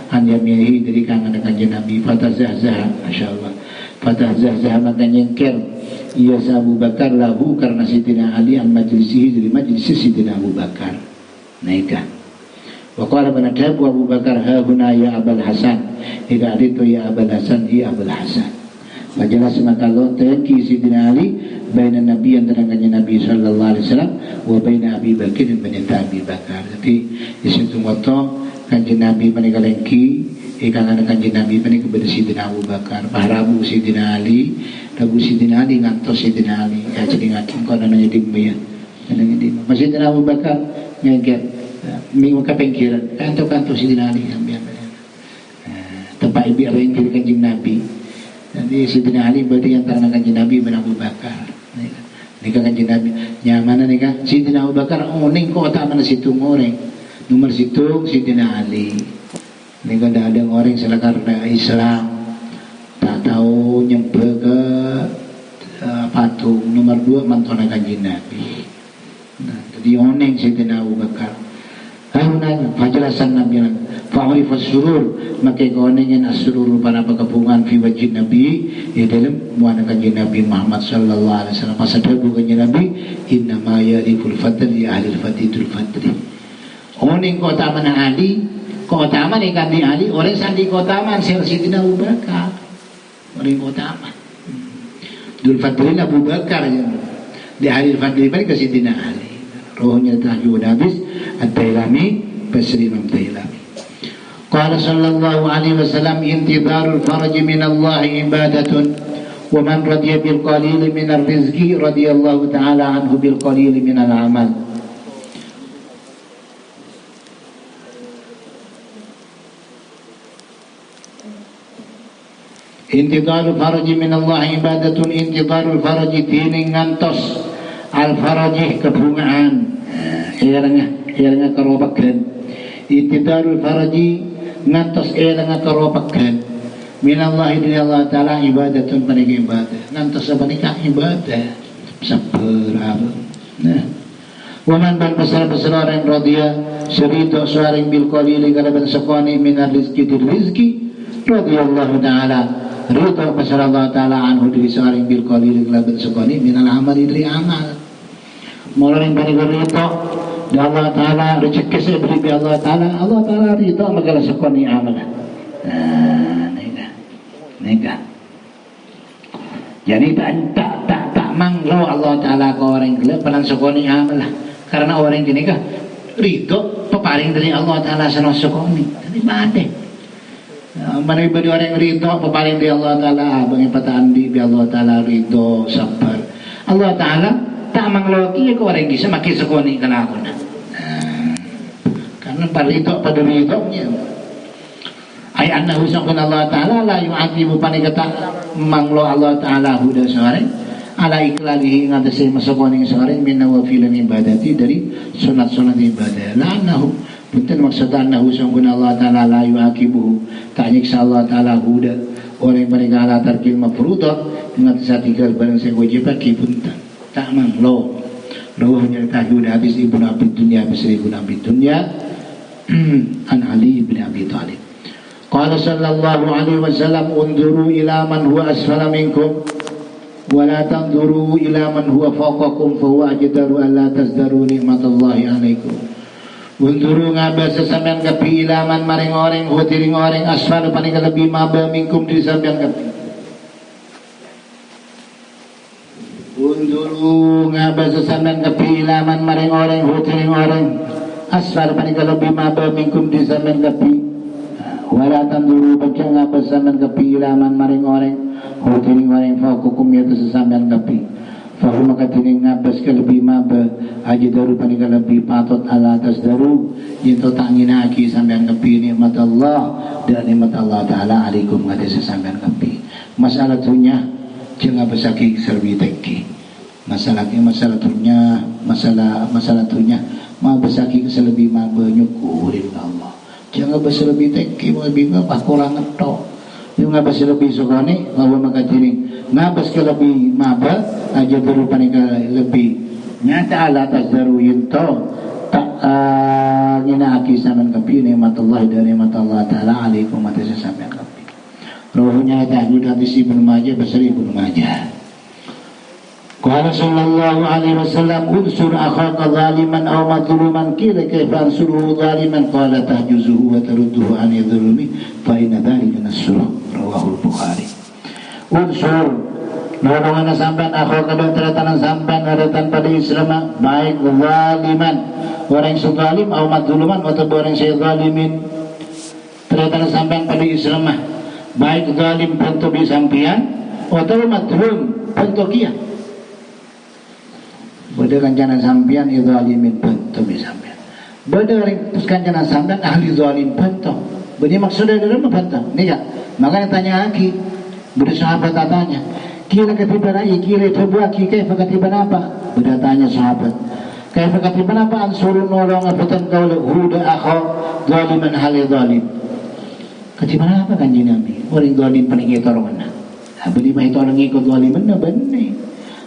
an yaminihi dari kanan kanjeng Nabi fatazahzah masyaallah fatazahzah maka nyengker ia Abu Bakar lahu karena Sayyidina Ali an majlisihi dari majlis Sayyidina Abu Bakar naikah wa qala banadabu Abu Bakar ha huna ya Abul Hasan ida itu ya Abul Hasan ya Abul Hasan majelas maka lonten ki Sayyidina Ali baina Nabi antara kanjeng Nabi sallallahu alaihi wasallam wa baina Abi Bakar dan baina Abi Bakar. Jadi di situ moto kanjeng Nabi panikalengki ikan anak kanjeng Nabi panik kepada Sayyidina Abu Bakar. Bahrabu Sayyidina Ali, rabu Sayyidina Ali ngantos Sayyidina Ali. Ya jadi ngatin kono nanya dimya. Nanya dim. Sayyidina Abu Bakar ngengker minggu kapengkiran kanto Sayyidina Ali sampai tempat ibi arengkir kanjeng Nabi. Jadi Sayyidina Ali berarti antara kanjeng Nabi dan Abu Bakar. Nikah kanjeng Nabi nyaman nikah Sayyidina Abu Bakar uning kota mana situ ngoreng nomor situ Sayyidina Ali nikah ada ngoreng selakar Islam tak tahu nyembah ke patung nomor 2 mantona kanjeng Nabi. Nah, jadi uning Sayyidina Abu Bakar Harunan fajelasan Nabi fa'urifas surur maka kawannya as-surur pada kepungan fi wajib Nabi di dalam muana kanjeng Nabi Muhammad sallallahu alaihi wasallam pasadabu kanjeng Nabi innama ya'riful fadli ahli al-fadlil fadli oning kota mana Ali kota mana kan di Ali orang sandi kota man Sayyidina Abu Bakar orang kota man dul fadlin Abu Bakar ya di ahli al-fadli mereka Sayyidina Ali rohnya tahyu habis At-Tailami Basri Imam Tailami Qala sallallahu alaihi wasallam intidharul faraj min Allah ibadatun wa man radiya bil qalil min ar-rizqi radiyallahu ta'ala anhu bil qalil min al-amal. Intidharul faraj min Allah ibadatun intidharul faraj tining ngantos al-faraj kebungaan Iyalah karobakan Intidharul faraj ngantos nga karopakan minallahi dari Allah Ta'ala ibadatun panig ibadah ngantos sa panika ibadah sabar nah waman ban pasal-pasal orang radiyah syarito suaring bil qalili kalaban sakoni minar rizki dir rizki radiyallahu ta'ala rito pasal Allah Ta'ala anhu dari suaring bil qalili kalaban sakoni minal amali dari amal mularing panig rito Allah Ta'ala rezeki saya beri Allah Ta'ala rida magala sakoni amal nikah jadi tak manglo Allah Ta'ala ke orang gelap palang sakoni amal karena orang ini kah rida peparing dari Allah Ta'ala sana sakoni jadi badai mana ibadah orang rida peparing dari Allah Ta'ala abang pataan di Allah Ta'ala rida sabar Allah Ta'ala tak manglo ki ko orang bisa makin sakoni kana ako na Karena parito pada ridhonya. Ay annahu sangkun Allah Ta'ala la yu'aqibu panikata manglo Allah Ta'ala huda seorang ala iklalihi ngatasi masakoning seorang min nawafilan ibadati dari sunat-sunat ibadah la annahu punten maksudnya annahu sangkun Allah Ta'ala la yu'aqibu ta'nyiksa Allah Ta'ala huda orang mereka ala tarkil mafrudah ngatasi tinggal barang saya wajib bagi punten tak manglo rawahnya tahud habis ibnu Abi Dunya bisri ibnu Abi Dunya an Ali bin Abi Thalib. Qala sallallahu alaihi wasallam unzuru ila man huwa asfala minkum wa la tanzuru ila man huwa fawqakum fa huwa ajdaru an la tazdaru nikmatallahi alaikum. Unzuru ngaba sesampean kapi ila man maring orang hutiring orang asfala paling lebih maba minkum di sampean kapi. Unzuru ngaba sesampean kapi ila man maring orang hutiring orang asfala paling lebih maba minkum di sampean kapi. Wala tanduru baca ngapa sampean kapi ilaman maring orang hutiring orang faukukum yaitu sesampean kapi fahu maka tining ngabas lebih maba aja daru panika lebih patut ala atas daru yaitu tak nginaki sampean kapi nikmat Allah dan nikmat Allah Ta'ala alaikum ngade sesampean kapi masalah tunya jeung ngabasaki serbi teki masalah tunya mabasaki selebih maba nyukurin Allah jangan bahasa lebih teki lebih ngapa kurang ngetok yang ngabas lebih sukani bahwa maka diri ngabas ke lebih maba aja berupa lebih nyata ala atas daru yunto tak nginaaki saman kapi nikmat Allah dan nikmat Allah Ta'ala alaikum atas sampean kapi rohnya tahud hadis Ibnu Majah besar Ibnu Majah. Qala sallallahu alaihi wasallam unsur akhaka zaliman aw madluman qila kaifa ansuruhu zaliman qala tahjuzuhu wa tarudduhu an yadhlumi fa inna dhalika nasruh rawahu al-Bukhari. Unsur nolongan sampean akhaka dan sampean haratan pada Islam baik zaliman orang zalim aw madluman atau orang zalimin teratan sampean pada Islam baik zalim bentuk sampean atau madlum bentuk dia beda kancanan sampean itu alimin bentuk sampean beda kancanan sampean ahli zalim bentuk beda maksudnya dalam bentuk nih ya makanya tanya lagi beda sahabat tanya kira ketiban ai kira coba kaifa ketiban apa beda tanya sahabat kaifa ketiban apa ansuru nolong abutan kau huda akha zaliman hal zalim ketiban apa kanjeng Nabi orang zalim paling itu orang mana beli mah itu orang ikut zaliman benar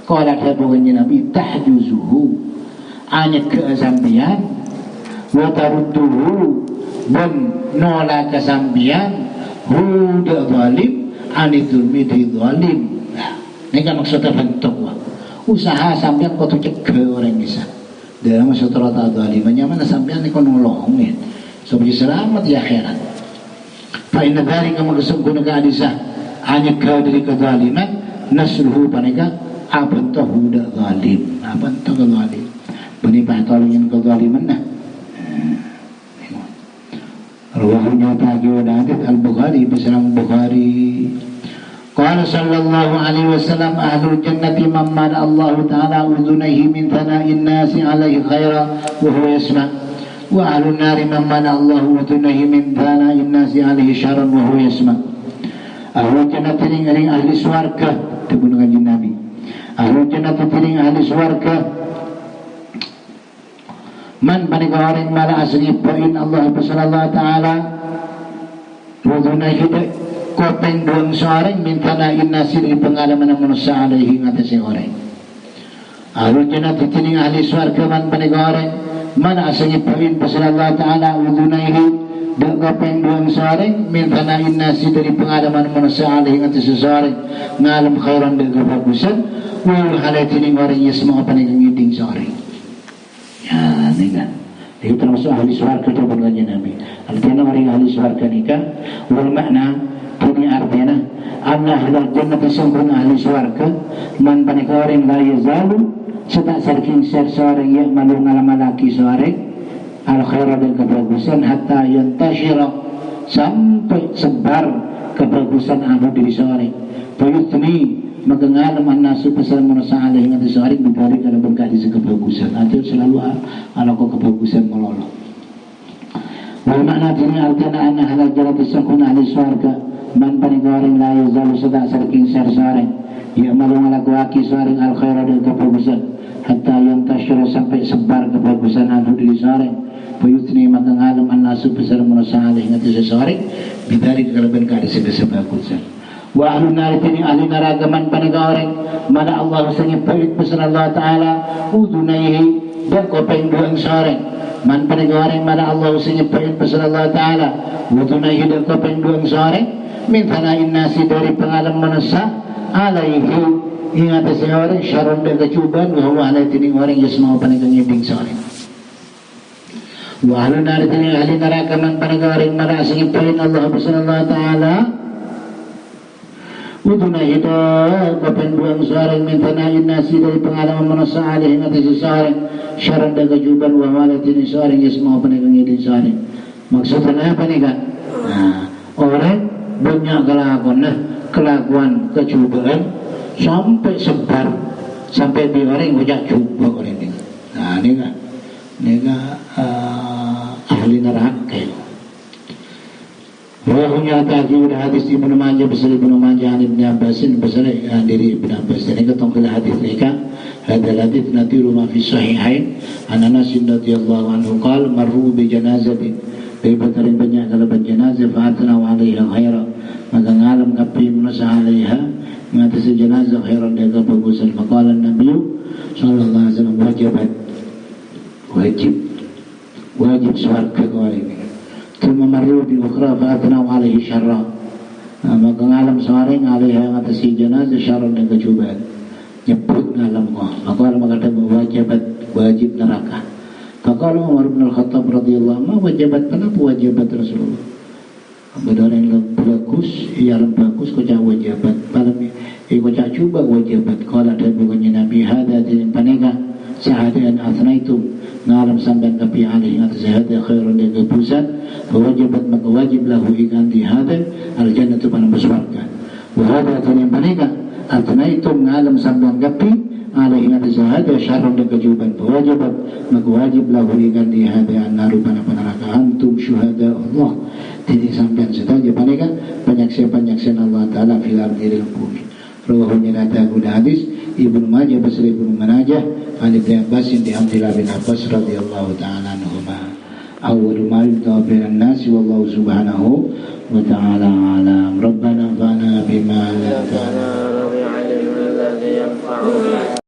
Qala tabuhnya Nabi tahjuzuhu anyat ke sambian wa tarudduhu dan nolak ke sambian huda zalim anidulmi di zalim. Nah, ini kan maksudnya bentuk usaha sambian kau tuh cegah orang bisa dalam maksud rata zalimannya mana sambian ini kau nolongin supaya selamat di akhirat fa inna dhalika maksudnya keadisah anyat ke dari kezaliman nasruhu panika apa entah huda zalim apa entah zalim benipah tolongin kezaliman nah ruahnya tagiwa hadits al-Bukhari bersama Bukhari qala sallallahu alaihi wasallam ahlul jannati man Allah ta'ala udunaihi min thana'in nasi alaihi khaira wa huwa yasma' wa ahlun nari man Allah udunaihi min thana'in nasi alaihi syaran wa huwa yasma' ahlul jannati ring ahli swarga tebun kanjeng Nabi ahli jannah piring ahli swarga man panika orang mala asli poin Allah sallallahu taala rodona hide kopeng doang seorang mintana innasir di pengalaman manusia alaihi ngatasi orang ahli jannah piring ahli swarga man panika orang mana asli poin sallallahu taala rodona hide dan kopeng doang seorang mintana innasir dari pengalaman manusia alaihi ngatasi seorang ngalam khairan dan kebagusan wal halatin orang yasma apa nih ngiding sore ya nih kan itu termasuk ahli swarga itu bukannya Nabi artinya orang ahli swarga nikah wal makna punya artinya Allah ahlul jannah sesungguhnya ahli swarga man panika orang la yazalu setak sarking seorang yang malu ngalamalaki sore al khairah dan kebagusan hatta yantashira sampai sebar kebagusan anu diri sore payutni mengenal nasu pasal manusia alaihi ngati sehari mencari karena berkah di kebagusan atau selalu ala kok kebagusan melolong Wa makna dini artinya anna halal jarat isangkun ahli swarga man panikawaring la yazalu sada sarking sarsareng ya malu ngalakuaki saring al khaira dan kebagusan hatta yang tasyura sampai sebar kebagusan anu diri sareng payutni maka ngalam an nasu besar merasa alih ngati sesaring bidari kekalaban ka sebagusan wa ahlu naritini ahli neraka man panikawaring mana Allah sangip payut besar Allah Ta'ala udunaihi dan kopeng duang sareng man panagawaring mana Allah sinyapain pasal Allah Ta'ala wudunay hidang kapang duang sore min thanain nasi dari pengalam manusia alaihi ingat sa orang syaron dan kecuban wa huwa alai tining orang yasmau panagang ibing sore wa ahlu nari tining ahli neraka man panagawaring mana sinyapain Allah pasal Allah Ta'ala wudunay hidang kapang duang sore min thanain nasi dari pengalam manusia alaihi ingat sa sore syarat dan kejuban wa walatin isaring yasmau panagang idin saring maksudnya apa nih kan orang banyak kelakuan kecubaan sampai sebar sampai di orang banyak coba orang ini ini kan ahli neraka Wahumnya tadi udah hadis Ibnu Majah besar Ibnu Majah Ibnu Abbasin besar dari Ibnu Abbas ini ketong ke hadis mereka hadal hadis natiru ma fi sahihain an Anas radhiyallahu anhu qala marru bi janazatin dari batarin banyak kalaban jenazah fa atna wa alaiha khaira maka ngalam kapi manusia alaiha mengatasi jenazah khairan dia kebagusan maqala Nabi sallallahu alaihi wasallam wajib swarga kau ini Thumma marru bi ukhra fa atnau alaihi syarra maka ngalam saring alaiha ngatasi jenazah syarra dan kecubaan nyebut ngalam kau maka kata wajib neraka faqala Umar bin Al-Khattab radhiyallahu anhu wajibat kenapa wajibat Rasulullah benar yang bagus yang bagus kau cak wajibat malam kau cak cuba wajibat kalau ada bukannya Nabi hada din panega sahadian athnaitum ngalam sampai kapi alih atas hada khairun dan kebusan wajibat maka wajib lahu ikanti hada al-jannatu pada bersuarga wahada yang panega athnaitum ngalam sampai kapi alih atas hada syarrun dan kejuban wajibat maka wajib lahu ikanti hada an-naru pada neraka antum syuhada Allah titik sampai saja panega penyaksian Allah Ta'ala fil ardi bumi rawahu nyata guna hadis Ibnu Majah besar Ibnu Majah an Ibnu Abbas di Abdullah bin Abbas radhiyallahu ta'ala anhuma awwalu ma yud'a bainan nasi wallahu subhanahu wa ta'ala alam rabbana fa'na bima 'allamtana wa bi'ilmi alladhi yanfa'una